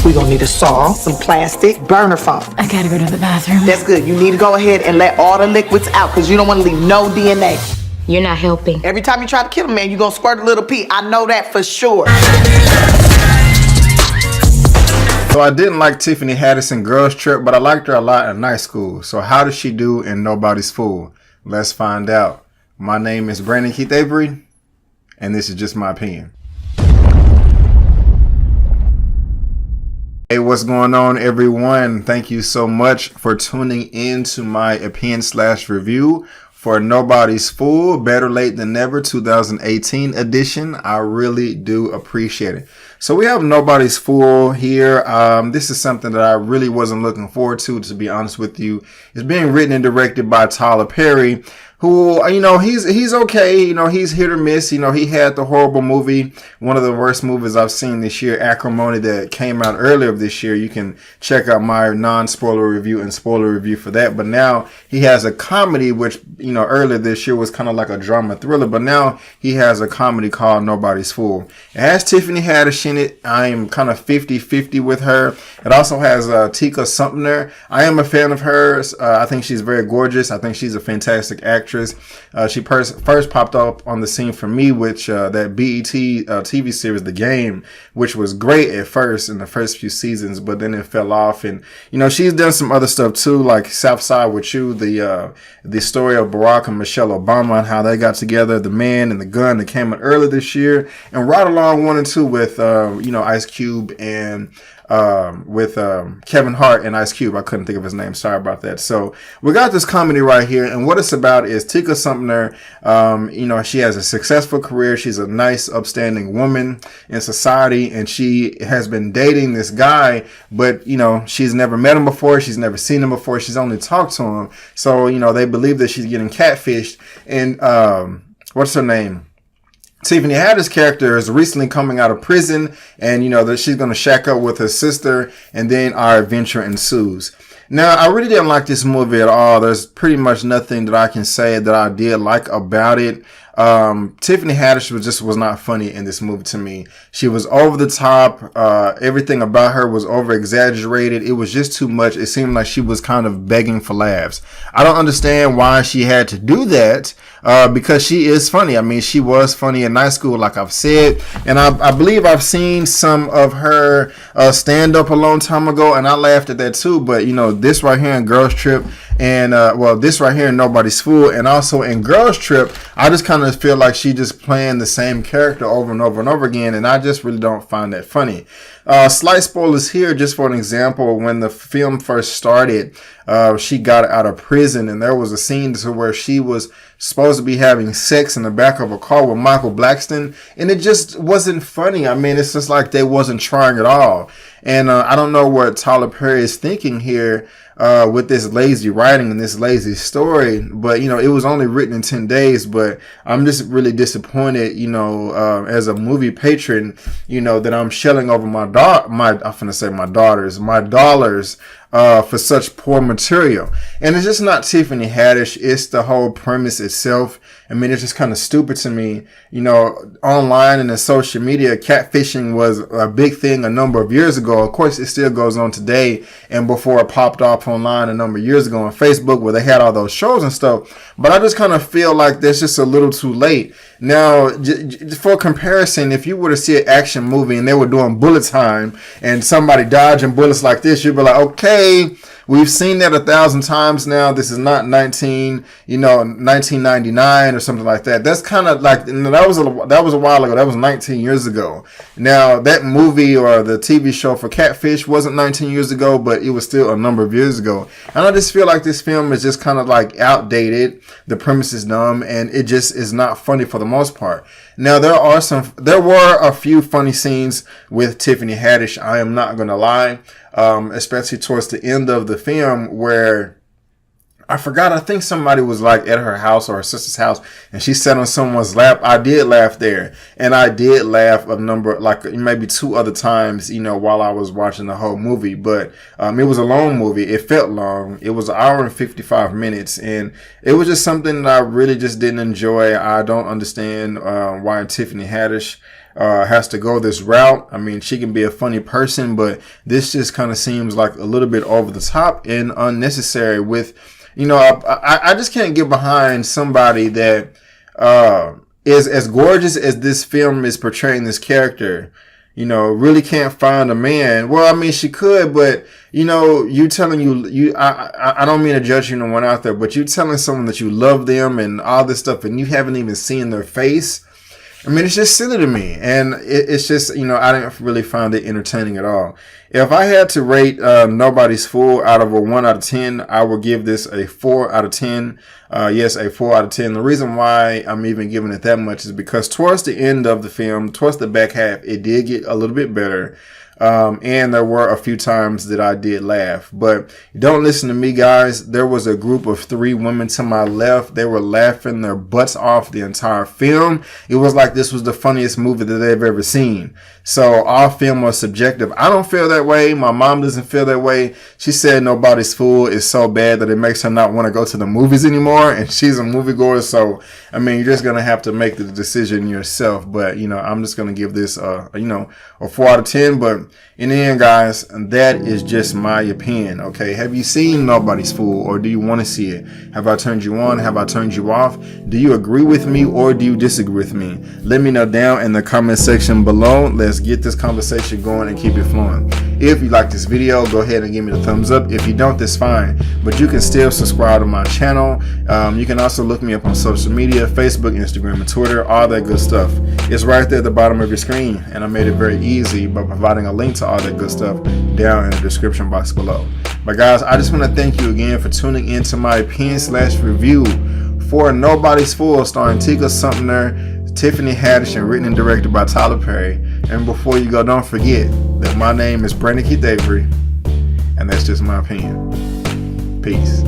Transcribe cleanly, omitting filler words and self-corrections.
We're gonna need a saw, some plastic, burner foam. I gotta go to the bathroom. That's good. You need to go ahead and let all the liquids out because you don't want to leave no DNA. You're not helping. Every time you try to kill a man, you're gonna squirt a little pee. I know that for sure. So I didn't like Tiffany Haddish in Girls Trip, but I liked her a lot in Night School. So how does she do in Nobody's Fool? Let's find out. My name is Brandon Keith Avery, and this is just my opinion. Hey, what's going on, everyone? Thank you so much for tuning in to my opinion/review for Nobody's Fool, Better Late Than Never 2018 edition. I really do appreciate it. So we have Nobody's Fool here. This is something that I really wasn't looking forward to be honest with you. It's being written and directed by Tyler Perry, who, he's okay. He's hit or miss. He had the horrible movie, one of the worst movies I've seen this year, Acrimony, that came out earlier this year. You can check out my non-spoiler review and spoiler review for that. But now he has a comedy, which, earlier this year was kind of like a drama thriller. But now he has a comedy called Nobody's Fool. It has Tiffany Haddish in it. I am kind of 50-50 with her. It also has Tika Sumpter. I am a fan of hers. I think she's very gorgeous. I think she's a fantastic actress. She first popped up on the scene for me, which that BET TV series, The Game, which was great at first in the first few seasons, but then it fell off. And she's done some other stuff too, like Southside with You, the story of Barack and Michelle Obama and how they got together, The Man and the Gun, that came out earlier this year, and Ride Along 1 and 2 with Ice Cube and with Kevin Hart and Ice Cube. I couldn't think of his name. Sorry about that. So we got this comedy right here, and what it's about is Tika Sumpter. She has a successful career. She's a nice, upstanding woman in society, and she has been dating this guy, but she's never met him before. She's never seen him before. She's only talked to him. So they believe that she's getting catfished. And what's her name? Tiffany Haddish's character is recently coming out of prison, and that she's going to shack up with her sister, and then our adventure ensues. Now, I really didn't like this movie at all. There's pretty much nothing that I can say that I did like about it. Tiffany Haddish was not funny in this movie to me. She was over the top. Everything about her was over exaggerated. It was just too much. It seemed like she was kind of begging for laughs. I don't understand why she had to do that. Because she is funny. I mean, she was funny in Night School, like I've said, and I believe I've seen some of her stand up a long time ago, and I laughed at that too. But this right here in Girls Trip, and this right here in Nobody's Fool, and also in Girls Trip, I just kind of feel like she just playing the same character over and over and over again, and I just really don't find that funny. Slight spoilers here, just for an example. When the film first started, she got out of prison, and there was a scene to where she was supposed to be having sex in the back of a car with Michael Blackson, and it just wasn't funny. I mean, it's just like they wasn't trying at all. And I don't know what Tyler Perry is thinking here with this lazy writing and this lazy story, but it was only written in 10 days. But I'm just really disappointed, as a movie patron, that I'm shelling over my dollars for such poor material. And it's just not Tiffany Haddish. It's the whole premise itself. I mean, it's just kind of stupid to me. Online and in social media, catfishing was a big thing a number of years ago. Of course, it still goes on today, and before it popped off online a number of years ago on Facebook, where they had all those shows and stuff. But I just kind of feel like that's just a little too late. Now, for comparison, if you were to see an action movie and they were doing bullet time and somebody dodging bullets like this, you'd be like, okay, we've seen that 1,000 times now. This is not 1999 or something like that. That's kind of like, that was a while ago. That was 19 years ago. Now, that movie or the TV show for Catfish wasn't 19 years ago, but it was still a number of years ago. And I just feel like this film is just kind of like outdated. The premise is dumb, and it just is not funny for the most part. Now, there were a few funny scenes with Tiffany Haddish. I am not going to lie. Especially towards the end of the film, where I forgot, I think somebody was like at her house or her sister's house, and she sat on someone's lap. I did laugh there, and I did laugh a number, like maybe 2 other times, while I was watching the whole movie. But it was a long movie. It felt long. It was 1 hour and 55 minutes, and it was just something that I really just didn't enjoy. I don't understand why Tiffany Haddish has to go this route. I mean, she can be a funny person, but this just kind of seems like a little bit over the top and unnecessary with, I just can't get behind somebody that is as gorgeous as this film is portraying this character. Really can't find a man. Well, I mean, she could, but you telling I don't mean to judge anyone out there, but you telling someone that you love them and all this stuff, and you haven't even seen their face. I mean, it's just silly to me, and it's just, I didn't really find it entertaining at all. If I had to rate Nobody's Fool out of a 1 out of 10, I would give this a 4 out of 10. Yes, a 4 out of 10. The reason why I'm even giving it that much is because towards the end of the film, towards the back half, it did get a little bit better. And there were a few times that I did laugh, but don't listen to me, guys. There was a group of 3 women to my left. They were laughing their butts off the entire film. It was like this was the funniest movie that they've ever seen. So all film was subjective. I don't feel that way. My mom doesn't feel that way. She said Nobody's Fool is so bad that it makes her not want to go to the movies anymore. And she's a moviegoer. So, I mean, you're just going to have to make the decision yourself. But, I'm just going to give this, a 4 out of 10. But in the end, guys, that is just my opinion. Okay. Have you seen Nobody's Fool, or do you want to see it? Have I turned you on? Have I turned you off? Do you agree with me or do you disagree with me? Let me know down in the comment section below. Let's get this conversation going and keep it flowing. If you like this video, go ahead and give me the thumbs up. If you don't, that's fine, but you can still subscribe to my channel. You can also look me up on social media, Facebook, Instagram, and Twitter, all that good stuff. It's right there at the bottom of your screen, and I made it very easy by providing a link to all that good stuff down in the description box below. But guys, I just want to thank you again for tuning into my opinion/review for Nobody's Fool, starring Tika Sumpter, Tiffany Haddish, and written and directed by Tyler Perry. And before you go, don't forget that my name is Brandon Keith Avery, and that's just my opinion. Peace.